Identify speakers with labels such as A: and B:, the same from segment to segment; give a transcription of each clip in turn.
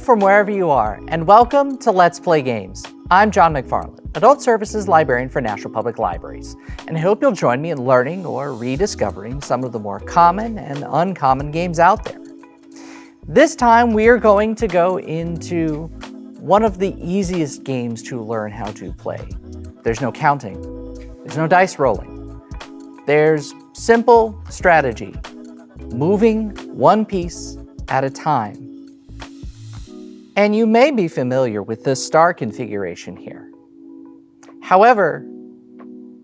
A: from wherever you are, and welcome to Let's Play Games. I'm John McFarland, Adult Services Librarian for National Public Libraries, and I hope you'll join me in learning or rediscovering some of the more common and uncommon games out there. This time we are going to go into one of the easiest games to learn how to play. There's no counting, there's no dice rolling. There's simple strategy, moving one piece at a time. And you may be familiar with this star configuration here. However,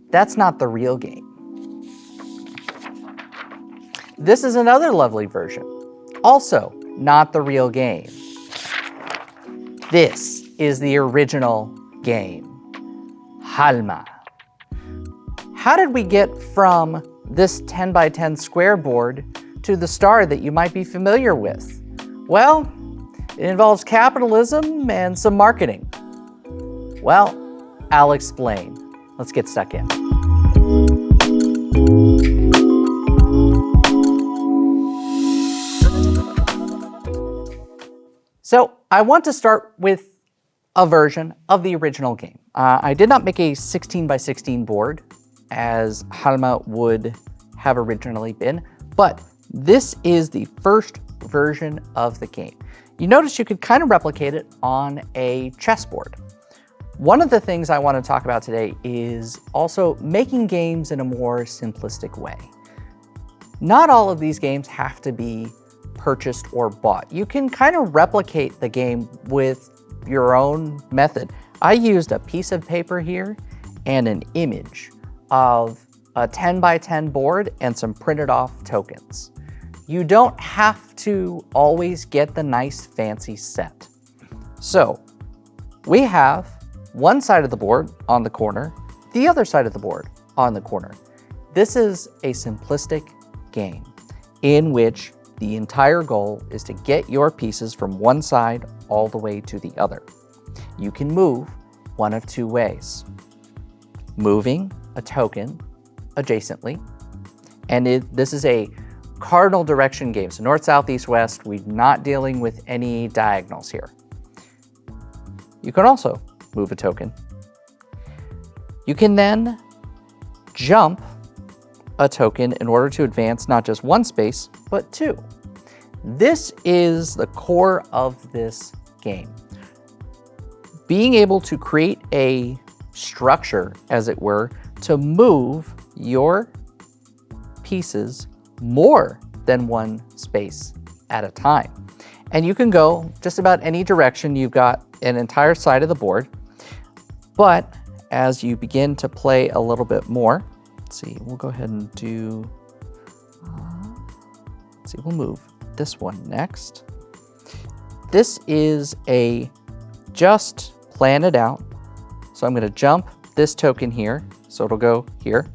A: that's not the real game. This is another lovely version, also not the real game. This is the original game, Halma. How did we get from this 10 by 10 square board to the star that you might be familiar with? Well, it involves capitalism and some marketing. Well, I'll explain. Let's get stuck in. So I want to start with a version of the original game. I did not make a 16 by 16 board as Halma would have originally been, but this is the first version of the game. You notice you could kind of replicate it on a chessboard. One of the things I want to talk about today is also making games in a more simplistic way. Not all of these games have to be purchased or bought. You can kind of replicate the game with your own method. I used a piece of paper here and an image of a 10 by 10 board and some printed off tokens. You don't have to always get the nice fancy set. So we have one side of the board on the corner, the other side of the board on the corner. This is a simplistic game in which the entire goal is to get your pieces from one side all the way to the other. You can move one of two ways. Moving a token adjacently, and this is a cardinal direction game. So north, south, east, west, we're not dealing with any diagonals here. You can also move a token. You can then jump a token in order to advance not just one space, but two. This is the core of this game. Being able to create a structure, as it were, to move your pieces more than one space at a time. And you can go just about any direction. You've got an entire side of the board. But as you begin to play a little bit more, let's see, we'll go ahead and do, let's see, we'll move this one next. This is a just plan it out. So I'm gonna jump this token here, so it'll go here.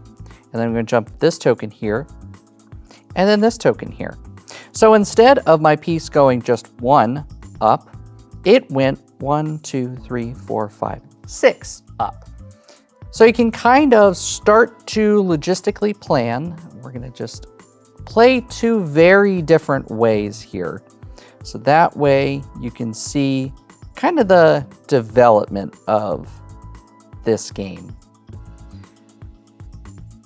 A: And then I'm gonna jump this token here, and then this token here. So instead of my piece going just one up, it went 1, 2, 3, 4, 5, 6 up. So you can kind of start to logistically plan. We're gonna just play two very different ways here. So that way you can see kind of the development of this game.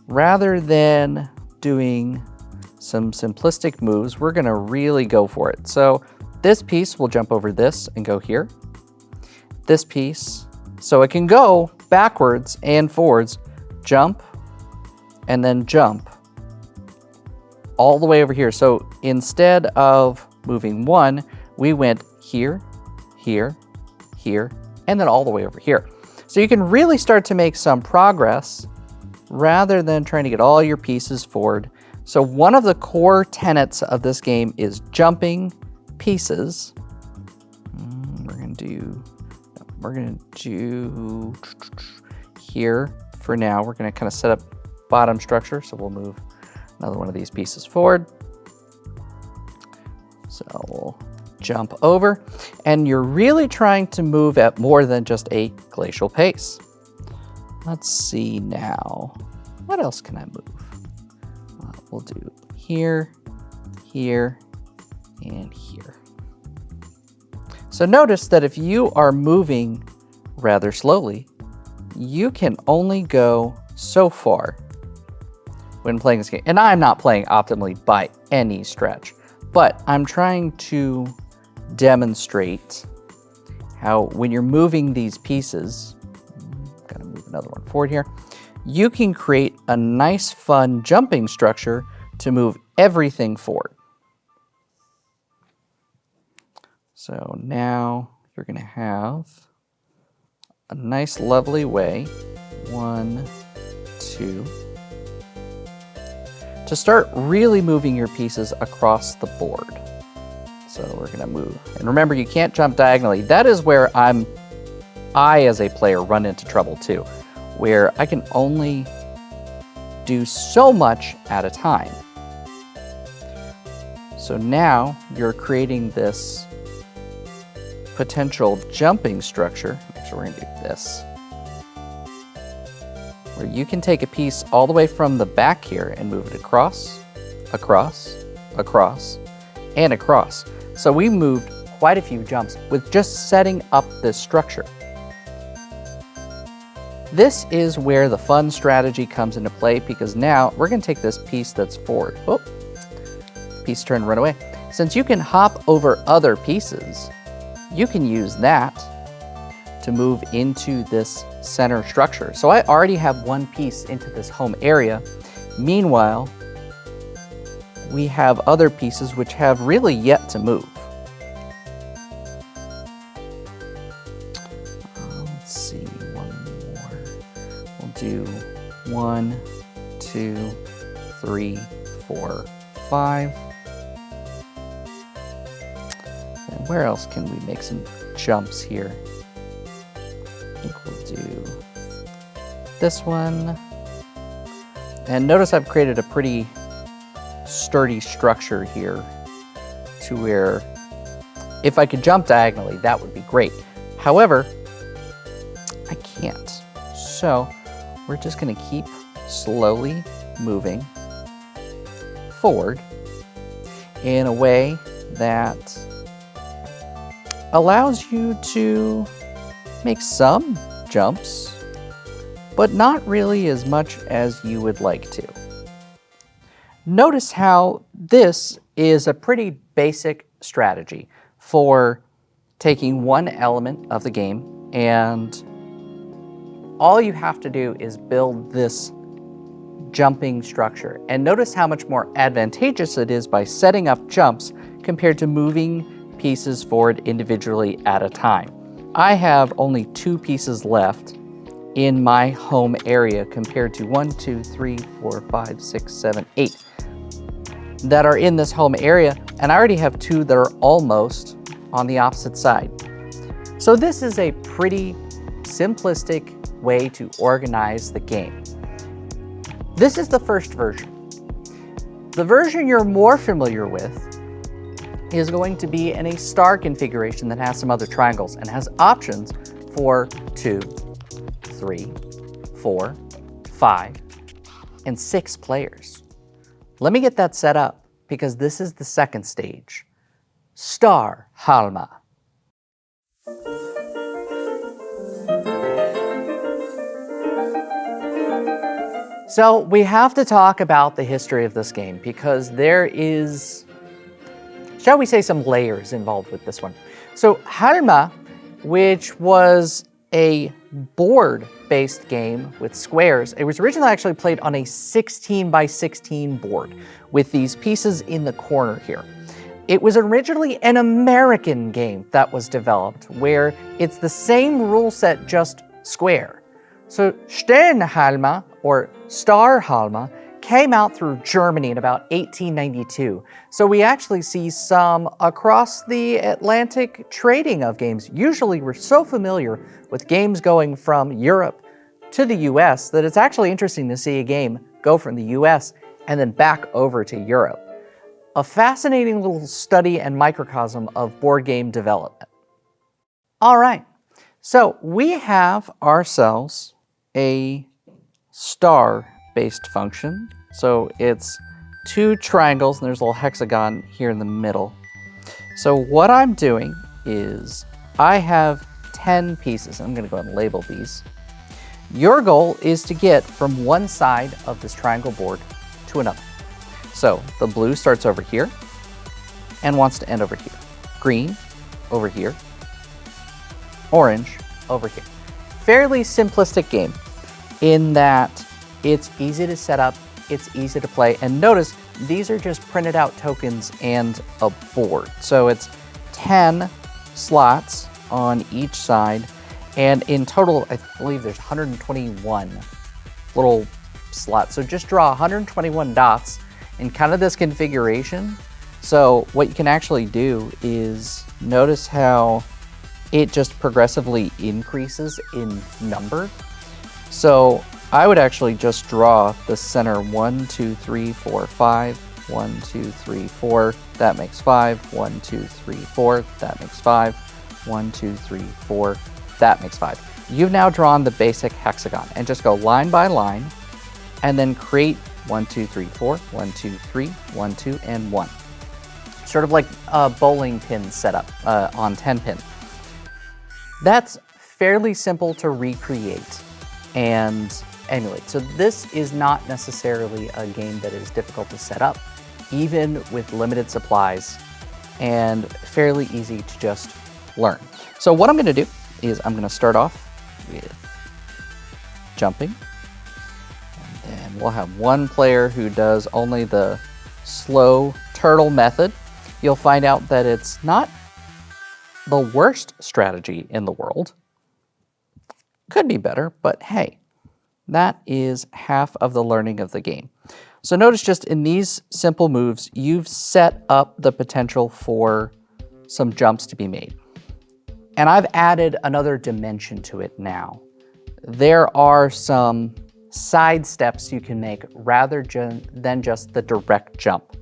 A: Rather than doing some simplistic moves, we're gonna really go for it. So this piece will jump over this and go here. This piece, so it can go backwards and forwards, jump, and then jump all the way over here. So instead of moving one, we went here, here, here, and then all the way over here. So you can really start to make some progress rather than trying to get all your pieces forward. So one of the core tenets of this game is jumping pieces. We're gonna do here for now. We're gonna kind of set up bottom structure. So we'll move another one of these pieces forward. So we'll jump over, and you're really trying to move at more than just a glacial pace. Let's see now, what else can I move? We'll do here, here, and here. So notice that if you are moving rather slowly, you can only go so far when playing this game. And I'm not playing optimally by any stretch, but I'm trying to demonstrate how when you're moving these pieces, gotta move another one forward here, you can create a nice, fun jumping structure to move everything forward. So now you're gonna have a nice, lovely way, 1, 2, to start really moving your pieces across the board. So we're gonna move. And remember, you can't jump diagonally. That is where I as a player run into trouble too, where I can only do so much at a time. So now you're creating this potential jumping structure. So we're gonna do this, where you can take a piece all the way from the back here and move it across, across, across, and across. So we moved quite a few jumps with just setting up this structure. This is where the fun strategy comes into play, because now we're gonna take this piece that's forward. Oh, piece turned and run away. Since you can hop over other pieces, you can use that to move into this center structure. So I already have one piece into this home area. Meanwhile, we have other pieces which have really yet to move. Let's see, one more. We'll do 1, 2, 3, 4, 5. And where else can we make some jumps here? I think we'll do this one. And notice I've created a pretty sturdy structure here to where if I could jump diagonally, that would be great. However, I can't. So we're just gonna keep slowly moving forward in a way that allows you to make some jumps, but not really as much as you would like to. Notice how this is a pretty basic strategy for taking one element of the game, and all you have to do is build this jumping structure. And notice how much more advantageous it is by setting up jumps compared to moving pieces forward individually at a time. I have only 2 pieces left in my home area compared to 1, 2, 3, 4, 5, 6, 7, 8 that are in this home area, and I already have 2 that are almost on the opposite side. So this is a pretty simplistic way to organize the game. This is the first version. The version you're more familiar with is going to be in a star configuration that has some other triangles and has options for 2, 3, 4, 5, and 6 players. Let me get that set up, because this is the second stage, Sternhalma. So we have to talk about the history of this game, because there is, shall we say, some layers involved with this one. So Halma, which was a board-based game with squares, it was originally actually played on a 16 by 16 board with these pieces in the corner here. It was originally an American game that was developed, where it's the same rule set, just square. So Sternhalma, or Sternhalma, came out through Germany in about 1892. So we actually see some across the Atlantic trading of games. Usually we're so familiar with games going from Europe to the US that it's actually interesting to see a game go from the US and then back over to Europe. A fascinating little study and microcosm of board game development. All right, so we have ourselves a star-based function. So it's 2 triangles, and there's a little hexagon here in the middle. So what I'm doing is I have 10 pieces. I'm going to go ahead and label these. Your goal is to get from one side of this triangle board to another. So the blue starts over here and wants to end over here. Green over here. Orange over here. Fairly simplistic game in that it's easy to set up, it's easy to play, and notice these are just printed out tokens and a board. So it's 10 slots on each side, and in total, I believe there's 121 little slots. So just draw 121 dots in kind of this configuration. So what you can actually do is notice how it just progressively increases in number. So I would actually just draw the center 1, 2, 3, 4, 5, 1, 2, 3, 4, that makes 5, 1, 2, 3, 4, that makes 5, 1, 2, 3, 4, that makes 5. You've now drawn the basic hexagon, and just go line by line and then create 1, 2, 3, 4, 1, 2, 3, 1, 2, and 1. Sort of like a bowling pin setup on 10 pin. That's fairly simple to recreate and emulate. So this is not necessarily a game that is difficult to set up, even with limited supplies, and fairly easy to just learn. So what I'm going to do is I'm going to start off with jumping, and then we'll have one player who does only the slow turtle method. You'll find out that it's not the worst strategy in the world. Could be better, but hey, that is half of the learning of the game. So notice just in these simple moves, you've set up the potential for some jumps to be made. And I've added another dimension to it now. There are some side steps you can make rather than just the direct jump.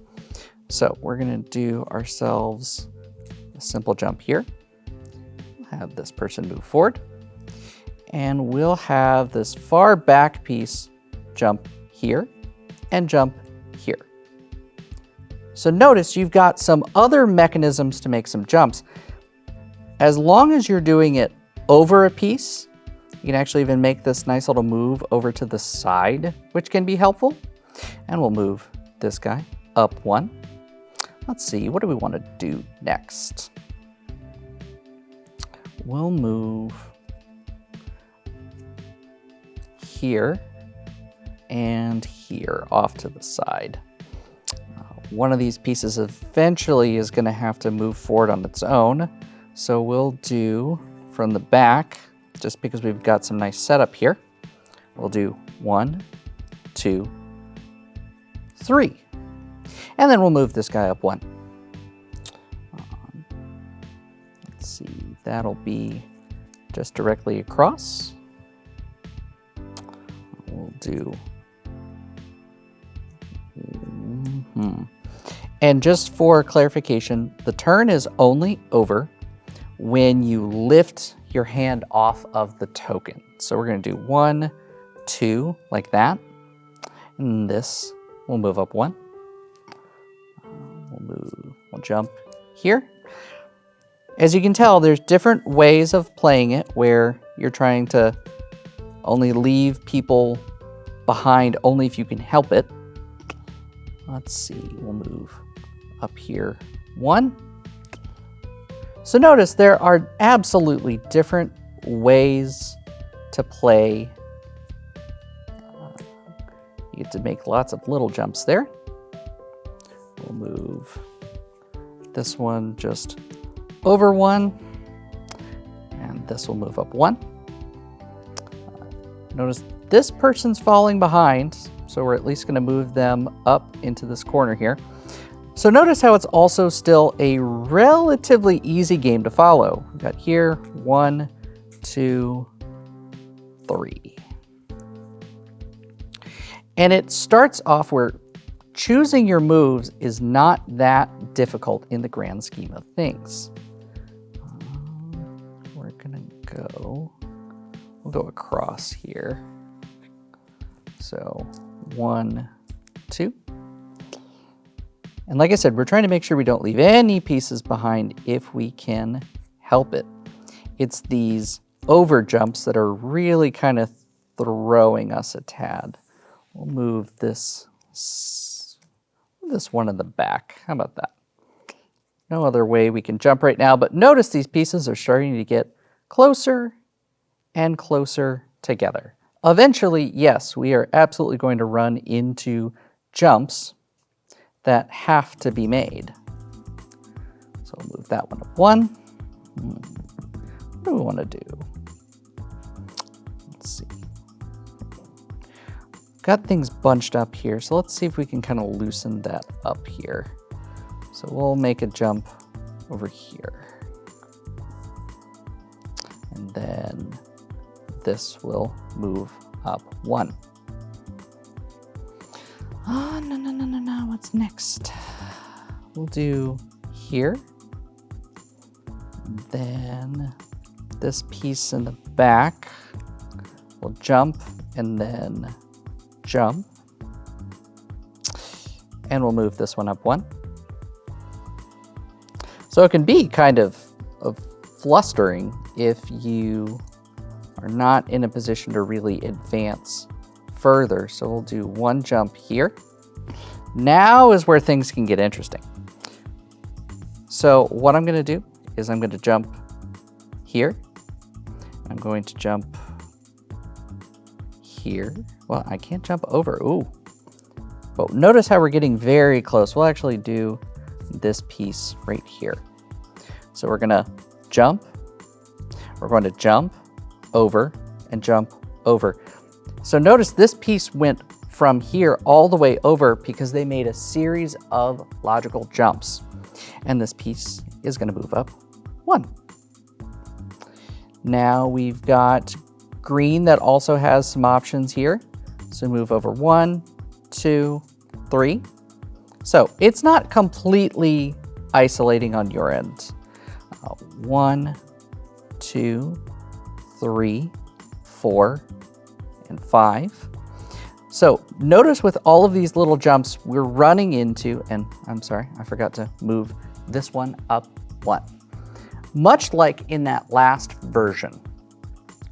A: So we're gonna do ourselves a simple jump here. Have this person move forward. And we'll have this far back piece jump here and jump here. So notice you've got some other mechanisms to make some jumps. As long as you're doing it over a piece, you can actually even make this nice little move over to the side, which can be helpful. And we'll move this guy up 1. Let's see, what do we want to do next? We'll move here and here off to the side. One of these pieces eventually is going to have to move forward on its own. So we'll do from the back, just because we've got some nice setup here, we'll do 1, 2, 3. And then we'll move this guy up 1. Let's see, that'll be just directly across. We'll do... And just for clarification, the turn is only over when you lift your hand off of the token. So we're going to do 1, 2, like that. And this will move up 1. We'll jump here. As you can tell, there's different ways of playing it where you're trying to only leave people behind only if you can help it. Let's see, we'll move up here 1. So notice there are absolutely different ways to play. You get to make lots of little jumps there. We'll move this one just over 1, and this will move up 1. Notice this person's falling behind, so we're at least going to move them up into this corner here. So notice how it's also still a relatively easy game to follow. We've got here 1, 2, 3. And it starts off where choosing your moves is not that difficult in the grand scheme of things. We're gonna go, we'll go across here. So 1, 2. And like I said, we're trying to make sure we don't leave any pieces behind if we can help it. it's these over jumps that are really kind of throwing us a tad. We'll move this one in the back. How about that? No other way we can jump right now, but notice these pieces are starting to get closer and closer together. Eventually, yes, we are absolutely going to run into jumps that have to be made. So we'll move that one up one. What do we want to do? Let's see. Got things bunched up here, so let's see if we can kind of loosen that up here. So we'll make a jump over here. And then this will move up one. Oh, no. What's next? We'll do here. And then this piece in the back will jump and then jump. And we'll move this one up one. So it can be kind of flustering if you are not in a position to really advance further. So we'll do one jump here. Now is where things can get interesting. So what I'm going to do is I'm going to jump here. I'm going to jump here. Well, I can't jump over. Ooh. But notice how we're getting very close. We'll actually do this piece right here. So we're going to jump. We're going to jump over and jump over. So notice this piece went from here all the way over because they made a series of logical jumps. And this piece is going to move up one. Now we've got green that also has some options here. So move over 1, 2, 3. So it's not completely isolating on your end. 1, 2, 3, 4, and 5. So notice with all of these little jumps, we're running into, and I'm sorry, I forgot to move this one up one. Much like in that last version,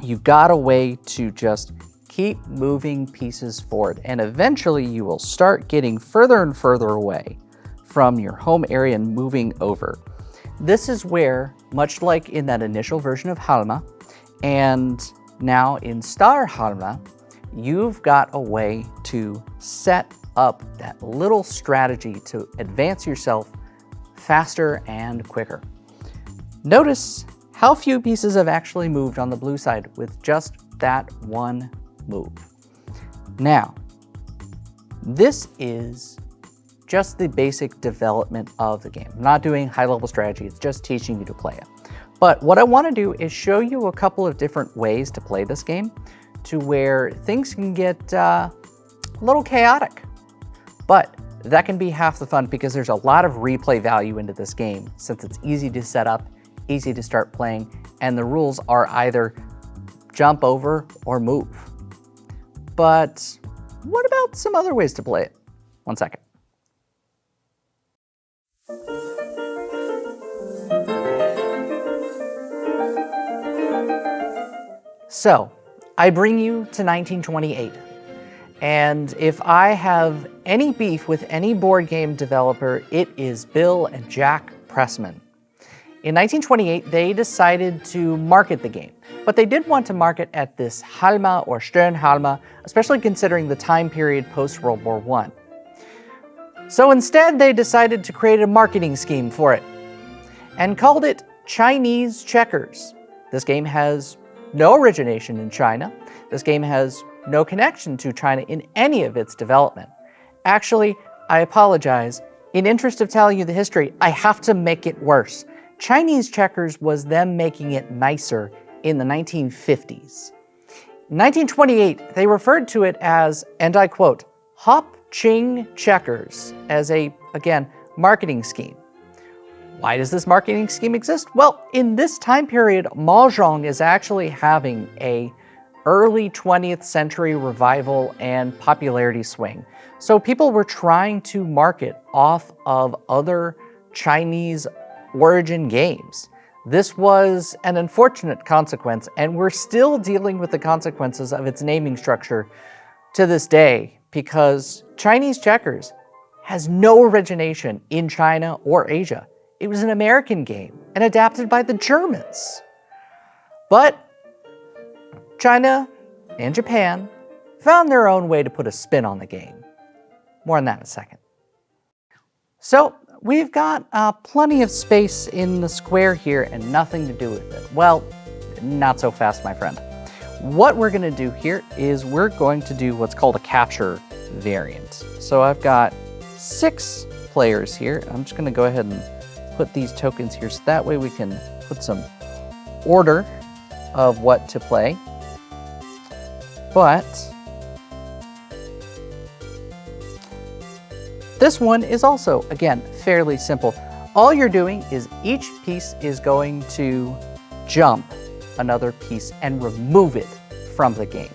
A: you've got a way to just keep moving pieces forward, and eventually you will start getting further and further away from your home area and moving over. This is where, much like in that initial version of Halma, and now in Sternhalma, you've got a way to set up that little strategy to advance yourself faster and quicker. Notice how few pieces have actually moved on the blue side with just that one move. Now, this is just the basic development of the game. I'm not doing high-level strategy, it's just teaching you to play it. But what I want to do is show you a couple of different ways to play this game to where things can get a little chaotic. But that can be half the fun because there's a lot of replay value into this game since it's easy to set up, easy to start playing, and the rules are either jump over or move. But what about some other ways to play it? One second. So, I bring you to 1928, and if I have any beef with any board game developer, it is Bill and Jack Pressman. In 1928, they decided to market the game, but they did want to market at this Halma or Sternhalma, especially considering the time period post-World War I. So instead, they decided to create a marketing scheme for it and called it Chinese Checkers. This game has no origination in China. This game has no connection to China in any of its development. Actually, I apologize. In interest of telling you the history, I have to make it worse. Chinese Checkers was them making it nicer in the 1950s. In 1928, they referred to it as, and I quote, Hop Ching Checkers, as a, again, marketing scheme. Why does this marketing scheme exist? Well, in this time period, Mahjong is actually having a early 20th century revival and popularity swing. So people were trying to market off of other Chinese origin games. This was an unfortunate consequence, and we're still dealing with the consequences of its naming structure to this day, because Chinese checkers has no origination in China or Asia. It was an American game and adapted by the Germans. But China and Japan found their own way to put a spin on the game. More on that in a second. So we've got plenty of space in the square here and nothing to do with it. Well, not so fast, my friend. What we're gonna do here is we're going to do what's called a capture variant. So I've got 6 players here. I'm just gonna go ahead and put these tokens here so that way we can put some order of what to play. But this one is also, again, fairly simple. All you're doing is each piece is going to jump another piece and remove it from the game.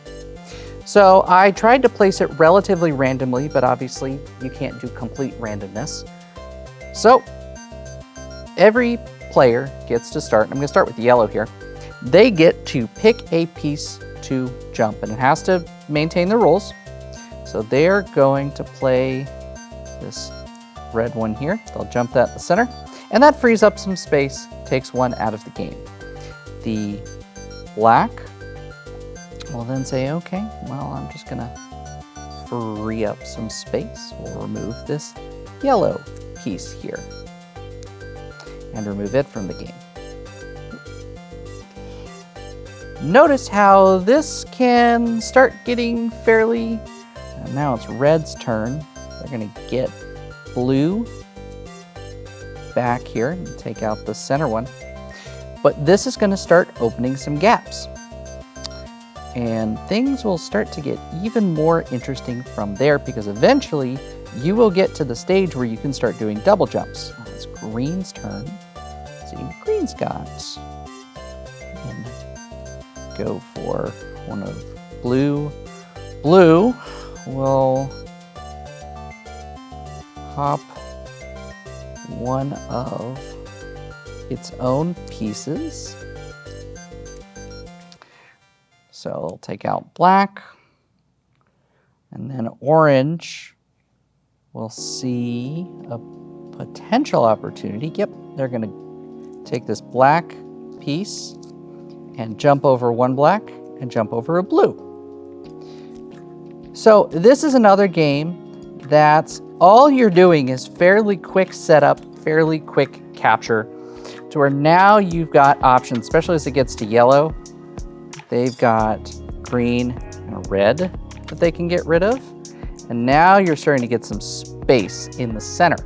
A: So I tried to place it relatively randomly, but obviously you can't do complete randomness. So every player gets to start. I'm going to start with yellow here. They get to pick a piece to jump, and it has to maintain the rules. So they're going to play this red one here. They'll jump that in the center, and that frees up some space, takes one out of the game. The black will then say, okay, well, I'm just gonna free up some space. We'll remove this yellow piece here and remove it from the game. Notice how this can start getting fairly, and now it's red's turn. They're gonna get blue back here and take out the center one. But this is gonna start opening some gaps. And things will start to get even more interesting from there, because eventually you will get to the stage where you can start doing double jumps. It's green's turn. Let's see what green's got. And go for one of blue. Blue will hop one of its own pieces. So I'll take out black, and then orange will see a potential opportunity. Yep, they're gonna take this black piece and jump over one black and jump over a blue. So this is another game that's all you're doing is fairly quick setup, fairly quick capture, to where now you've got options, especially as it gets to yellow. They've got green and red that they can get rid of. And now you're starting to get some space in the center.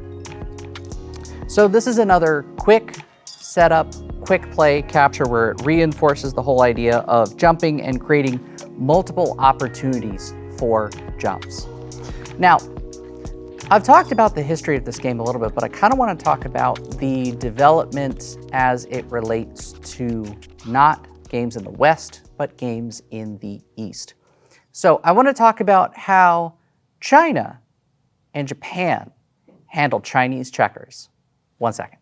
A: So this is another quick setup, quick play capture where it reinforces the whole idea of jumping and creating multiple opportunities for jumps. Now, I've talked about the history of this game a little bit, but I kind of want to talk about the development as it relates to not games in the West, but games in the East. So I want to talk about how China and Japan handled Chinese checkers. 1 second.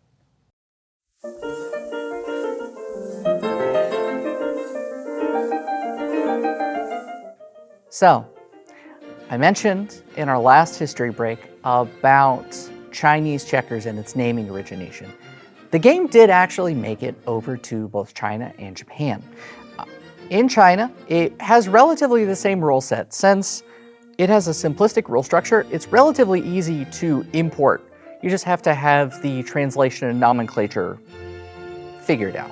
A: So, I mentioned in our last history break about Chinese checkers and its naming origination. The game did actually make it over to both China and Japan. In China, it has relatively the same rule set. Since it has a simplistic rule structure, it's relatively easy to import. You just have to have the translation and nomenclature figured out.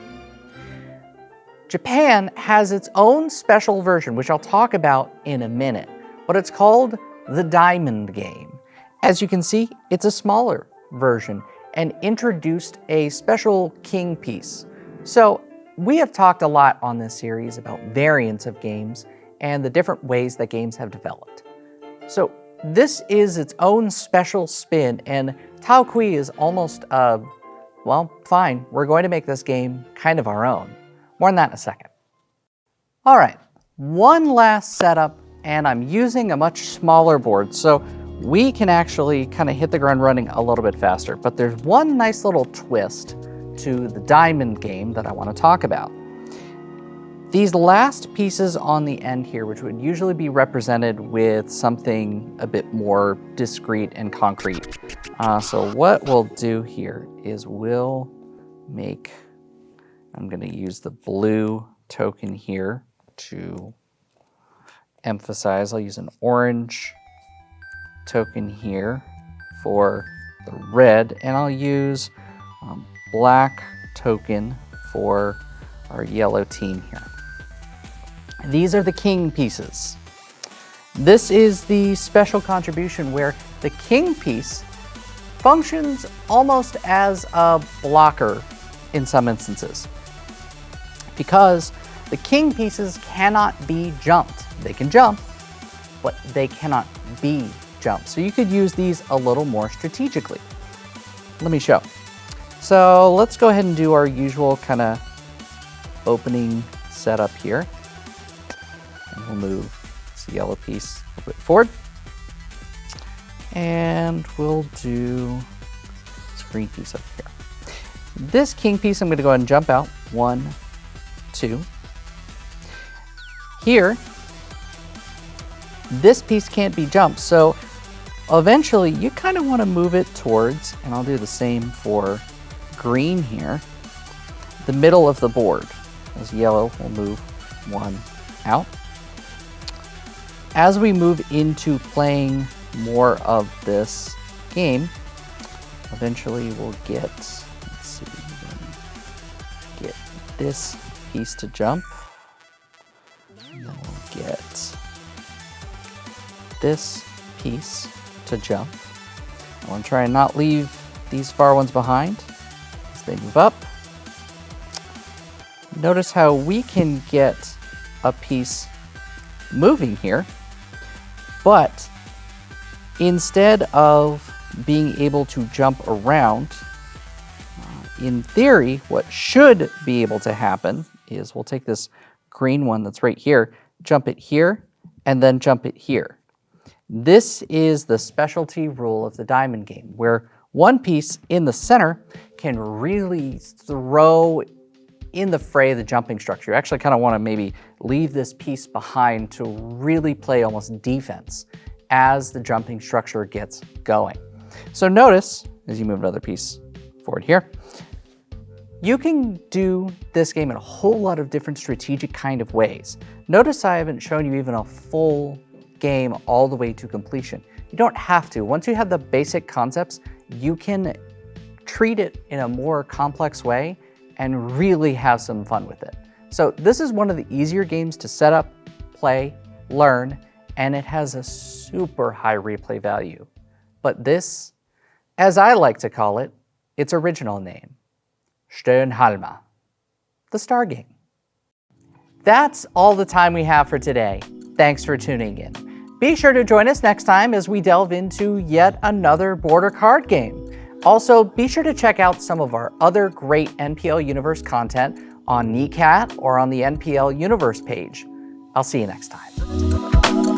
A: Japan has its own special version, which I'll talk about in a minute, but it's called the Diamond Game. As you can see, it's a smaller version and introduced a special king piece. So we have talked a lot on this series about variants of games and the different ways that games have developed. So this is its own special spin, and Tao Kui is almost, well, fine, we're going to make this game kind of our own. More on that in a second. All right, one last setup, and I'm using a much smaller board, so we can actually kind of hit the ground running a little bit faster. But there's one nice little twist to the diamond game that I want to talk about. These last pieces on the end here, which would usually be represented with something a bit more discrete and concrete. So what we'll do here is we'll make, I'm going to use the blue token here to emphasize. I'll use an orange token here for the red, and I'll use black token for our yellow team here. These are the king pieces. This is the special contribution where the king piece functions almost as a blocker in some instances, because the king pieces cannot be jumped. They can jump, but they cannot be jumped. So you could use these a little more strategically. Let me show. So let's go ahead and do our usual kind of opening setup here. And we'll move this yellow piece a little bit forward. And we'll do this green piece up here. This king piece, I'm going to go ahead and jump out. 1, 2. Here, this piece can't be jumped, so eventually you kind of want to move it towards, and I'll do the same for green here, the middle of the board. As yellow, we'll move 1 out. As we move into playing more of this game, eventually we'll get, let's see, get this piece to jump. And then we'll get this piece to jump. I want to try and not leave these far ones behind as they move up. Notice how we can get a piece moving here, but instead of being able to jump around, in theory, what should be able to happen is we'll take this green one that's right here, jump it here, and then jump it here. This is the specialty rule of the diamond game, where one piece in the center can really throw in the fray the jumping structure. You actually kind of want to maybe leave this piece behind to really play almost defense as the jumping structure gets going. So notice, as you move another piece forward here, you can do this game in a whole lot of different strategic kind of ways. Notice I haven't shown you even a full game all the way to completion. You don't have to. Once you have the basic concepts, you can treat it in a more complex way and really have some fun with it. So this is one of the easier games to set up, play, learn, and it has a super high replay value. But this, as I like to call it, its original name, Sternhalma, the Star Game. That's all the time we have for today. Thanks for tuning in. Be sure to join us next time as we delve into yet another border card game. Also, be sure to check out some of our other great NPL Universe content on NeatCat or on the NPL Universe page. I'll see you next time.